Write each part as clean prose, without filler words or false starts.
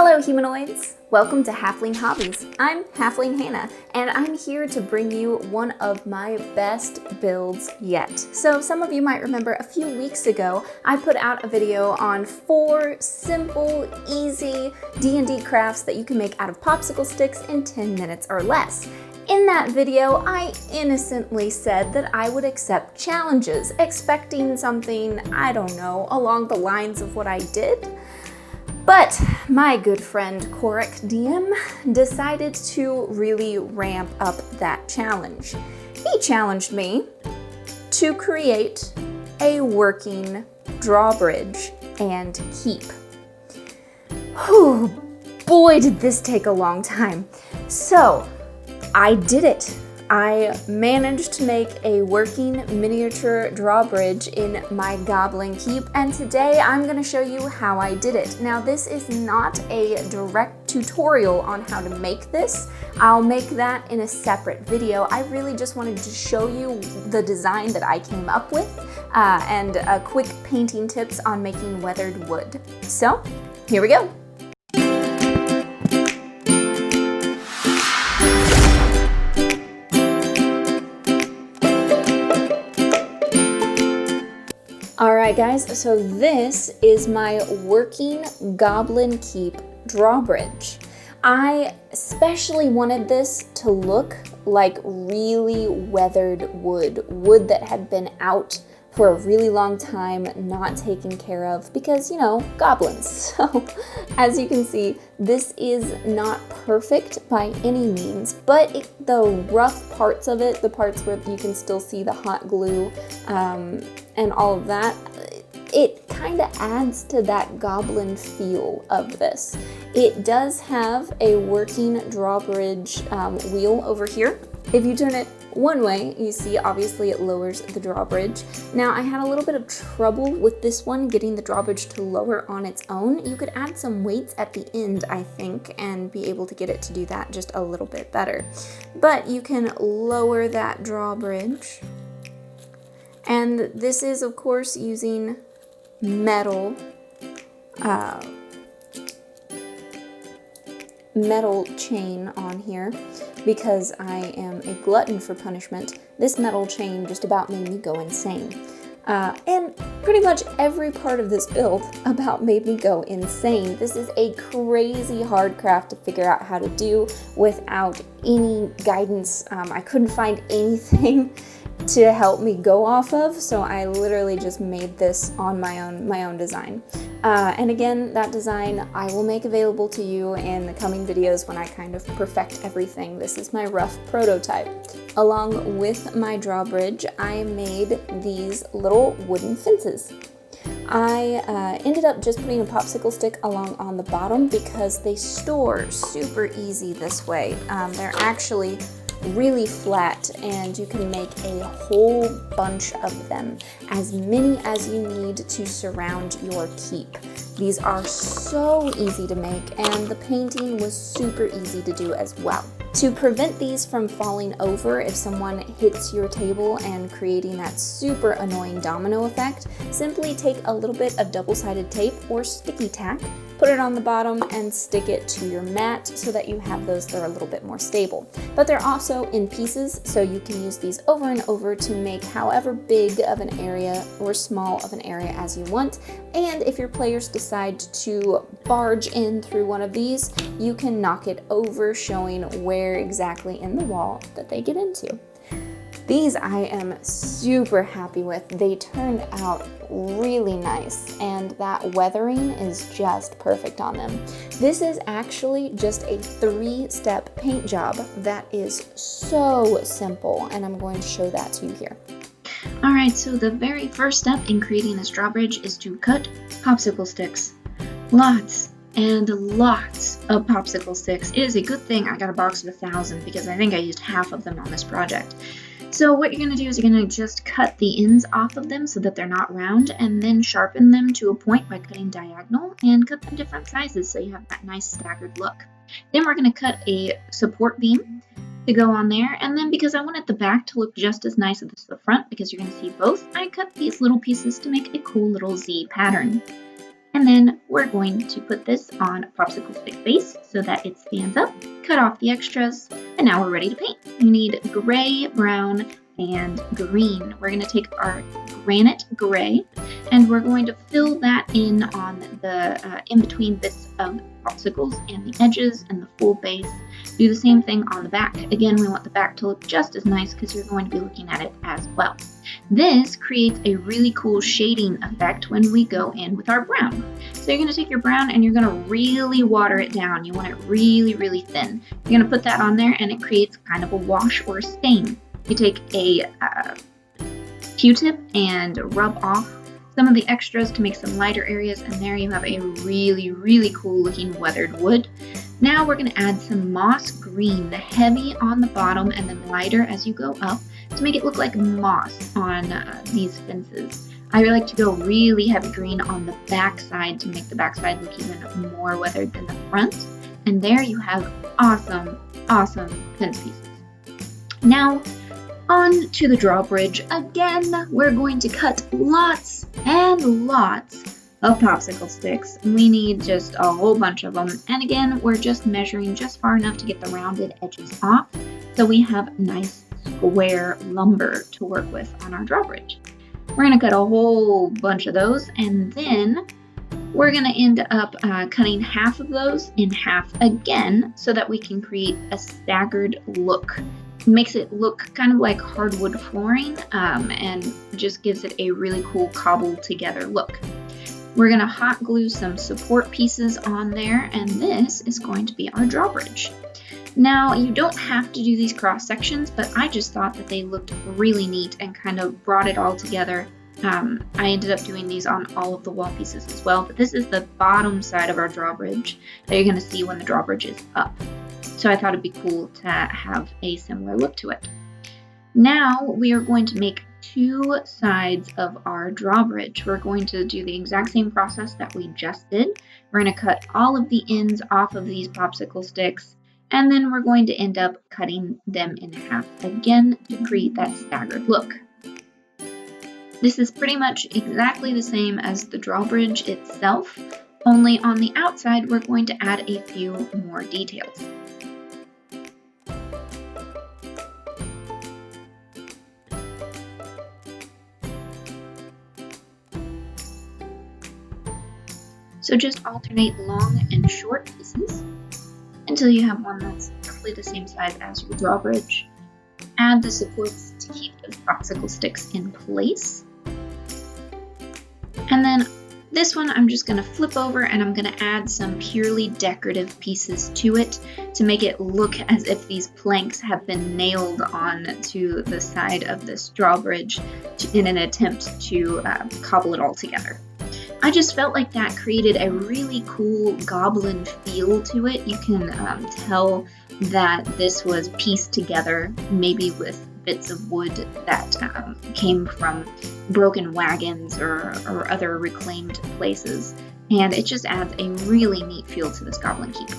Hello humanoids! Welcome to Halfling Hobbies. I'm Halfling Hannah, and I'm here to bring you one of my best builds yet. So some of you might remember a few weeks ago, I put out a video on 4 simple, easy D&D crafts that you can make out of popsicle sticks in 10 minutes or less. In that video, I innocently said that I would accept challenges, expecting something, I don't know, along the lines of what I did. But my good friend Korik DM decided to really ramp up that challenge. He challenged me to create a working drawbridge and keep. Whew, boy did this take a long time. So I did it. I managed to make a working miniature drawbridge in my goblin keep, and today I'm going to show you how I did it. Now this is not a direct tutorial on how to make this. I'll make that in a separate video. I really just wanted to show you the design that I came up with and quick painting tips on making weathered wood. So here we go. Alright guys, so this is my working goblin keep drawbridge. I especially wanted this to look like really weathered wood that had been out for a really long time, not taken care of, because, you know, goblins. So, as you can see, this is not perfect by any means, but the rough parts of it, the parts where you can still see the hot glue and all of that, it kind of adds to that goblin feel of this. It does have a working drawbridge wheel over here. If you turn it one way, you see obviously it lowers the drawbridge. Now I had a little bit of trouble with this one getting the drawbridge to lower on its own. You could add some weights at the end, I think, and be able to get it to do that just a little bit better. But you can lower that drawbridge. And this is of course using metal chain on here because I am a glutton for punishment. This metal chain just about made me go insane. And pretty much every part of this build about made me go insane. This is a crazy hard craft to figure out how to do without any guidance. I couldn't find anything to help me go off of, so I literally just made this on my own design. And again, that design I will make available to you in the coming videos when I kind of perfect everything. This is my rough prototype. Along with my drawbridge, I made these little wooden fences. I ended up just putting a popsicle stick along on the bottom because they store super easy this way. They're actually really flat, and you can make a whole bunch of them, as many as you need to surround your keep. These are so easy to make, and the painting was super easy to do as well. To prevent these from falling over if someone hits your table and creating that super annoying domino effect, simply take a little bit of double-sided tape or sticky tack, put it on the bottom, and stick it to your mat so that you have those that are a little bit more stable. But they're also in pieces, so you can use these over and over to make however big of an area or small of an area as you want. And if your players decide to barge in through one of these, you can knock it over, showing where exactly in the wall that they get into. These I am super happy with. They turned out really nice, and that weathering is just perfect on them. This is actually just a 3-step paint job that is so simple, and I'm going to show that to you here. Alright, so the very first step in creating this drawbridge is to cut popsicle sticks. Lots and lots of popsicle sticks. It is a good thing I got a box of 1,000 because I think I used half of them on this project. So what you're going to do is you're going to just cut the ends off of them so that they're not round, and then sharpen them to a point by cutting diagonal, and cut them different sizes so you have that nice staggered look. Then we're going to cut a support beam to go on there, and then because I wanted the back to look just as nice as the front, because you're going to see both, I cut these little pieces to make a cool little Z pattern. And then we're going to put this on a popsicle stick base so that it stands up, cut off the extras, and now we're ready to paint. You need gray, brown, and green. We're going to take our granite gray and we're going to fill that in on the in-between bits of popsicles and the edges and the full base. Do the same thing on the back. Again, we want the back to look just as nice because you're going to be looking at it as well. This creates a really cool shading effect when we go in with our brown. So you're going to take your brown and you're going to really water it down. You want it really, really thin. You're going to put that on there and it creates kind of a wash or a stain. You take a Q-tip and rub off some of the extras to make some lighter areas, and there you have a really, really cool looking weathered wood. Now we're going to add some moss green, heavy on the bottom and then lighter as you go up to make it look like moss on these fences. I like to go really heavy green on the back side to make the back side look even more weathered than the front. And there you have awesome, awesome fence pieces. Now, on to the drawbridge. Again, we're going to cut lots and lots of popsicle sticks. We need just a whole bunch of them. And again, we're just measuring just far enough to get the rounded edges off so we have nice square lumber to work with on our drawbridge. We're going to cut a whole bunch of those, and then we're going to end up cutting half of those in half again so that we can create a staggered look. Makes it look kind of like hardwood flooring and just gives it a really cool cobbled together look. We're going to hot glue some support pieces on there, and this is going to be our drawbridge. Now, you don't have to do these cross sections, but I just thought that they looked really neat and kind of brought it all together. I ended up doing these on all of the wall pieces as well, but this is the bottom side of our drawbridge that you're going to see when the drawbridge is up. So I thought it'd be cool to have a similar look to it. Now we are going to make two sides of our drawbridge. We're going to do the exact same process that we just did. We're going to cut all of the ends off of these popsicle sticks, and then we're going to end up cutting them in half again to create that staggered look. This is pretty much exactly the same as the drawbridge itself, only on the outside we're going to add a few more details. So just alternate long and short pieces until you have one that's roughly the same size as your drawbridge. Add the supports to keep those popsicle sticks in place. And then this one I'm just going to flip over and I'm going to add some purely decorative pieces to it to make it look as if these planks have been nailed on to the side of this drawbridge in an attempt to cobble it all together. I just felt like that created a really cool goblin feel to it. You can tell that this was pieced together, maybe with bits of wood that came from broken wagons or other reclaimed places. And it just adds a really neat feel to this goblin keep.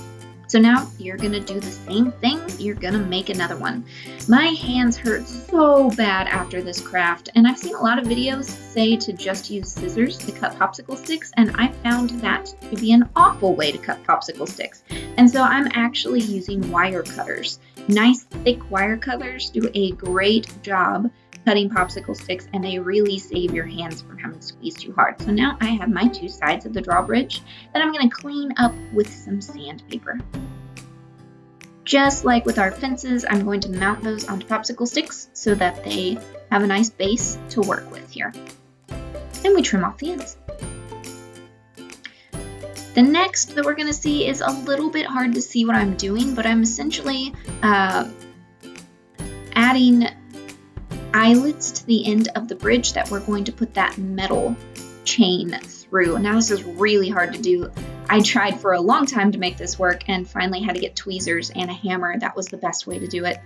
So now you're going to do the same thing. You're going to make another one. My hands hurt so bad after this craft, and I've seen a lot of videos say to just use scissors to cut popsicle sticks, and I found that to be an awful way to cut popsicle sticks. And so I'm actually using wire cutters. Nice thick wire cutters do a great job cutting popsicle sticks, and they really save your hands from having to squeeze too hard. So now I have my two sides of the drawbridge that I'm going to clean up with some sandpaper. Just like with our fences, I'm going to mount those onto popsicle sticks so that they have a nice base to work with here. And we trim off the ends. The next that we're going to see is a little bit hard to see what I'm doing, but I'm essentially adding eyelets to the end of the bridge that we're going to put that metal chain through. Now this is really hard to do. I tried for a long time to make this work and finally had to get tweezers and a hammer. That was the best way to do it.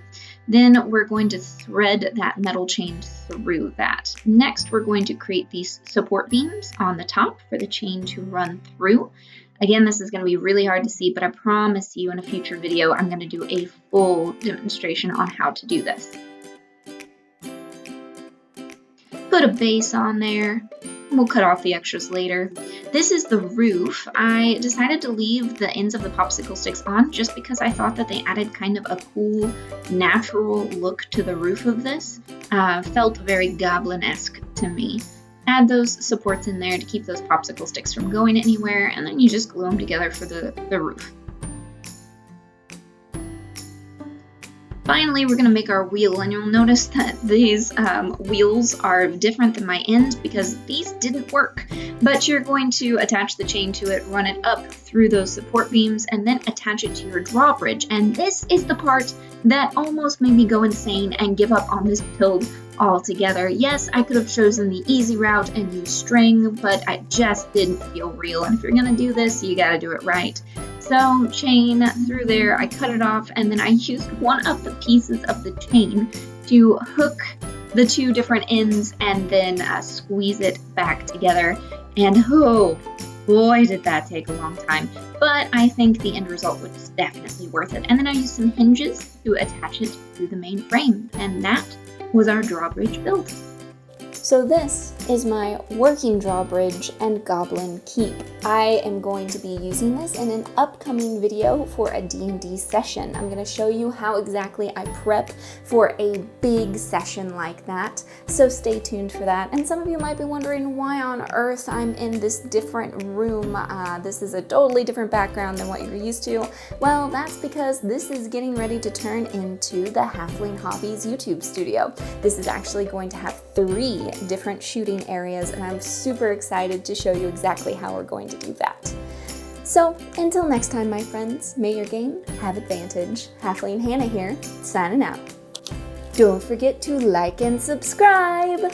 Then we're going to thread that metal chain through that. Next, we're going to create these support beams on the top for the chain to run through. Again, this is going to be really hard to see, but I promise you in a future video, I'm going to do a full demonstration on how to do this. Put a base on there, We'll cut off the extras later. This is the roof. I decided to leave the ends of the popsicle sticks on just because I thought that they added kind of a cool, natural look to the roof of this. Felt very goblin-esque to me. Add those supports in there to keep those popsicle sticks from going anywhere, and then you just glue them together for the roof. Finally, we're going to make our wheel, and you'll notice that these wheels are different than my ends because these didn't work. But you're going to attach the chain to it, run it up through those support beams, and then attach it to your drawbridge. And this is the part that almost made me go insane and give up on this build altogether. Yes, I could have chosen the easy route and used string, but I just didn't feel real. And if you're going to do this, you got to do it right. So chain through there, I cut it off, and then I used one of the pieces of the chain to hook the two different ends and then squeeze it back together. And oh boy, did that take a long time. But I think the end result was definitely worth it. And then I used some hinges to attach it to the main frame. And that was our drawbridge build. So this is my working drawbridge and goblin keep. I am going to be using this in an upcoming video for a D&D session. I'm going to show you how exactly I prep for a big session like that, so stay tuned for that. And some of you might be wondering why on earth I'm in this different room. This is a totally different background than what you're used to. Well, that's because this is getting ready to turn into the Halfling Hobbies YouTube studio. This is actually going to have 3 different shooting areas, and I'm super excited to show you exactly how we're going to do that. So until next time, my friends, may your game have advantage. Halfling Hannah here, signing out. Don't forget to like and subscribe.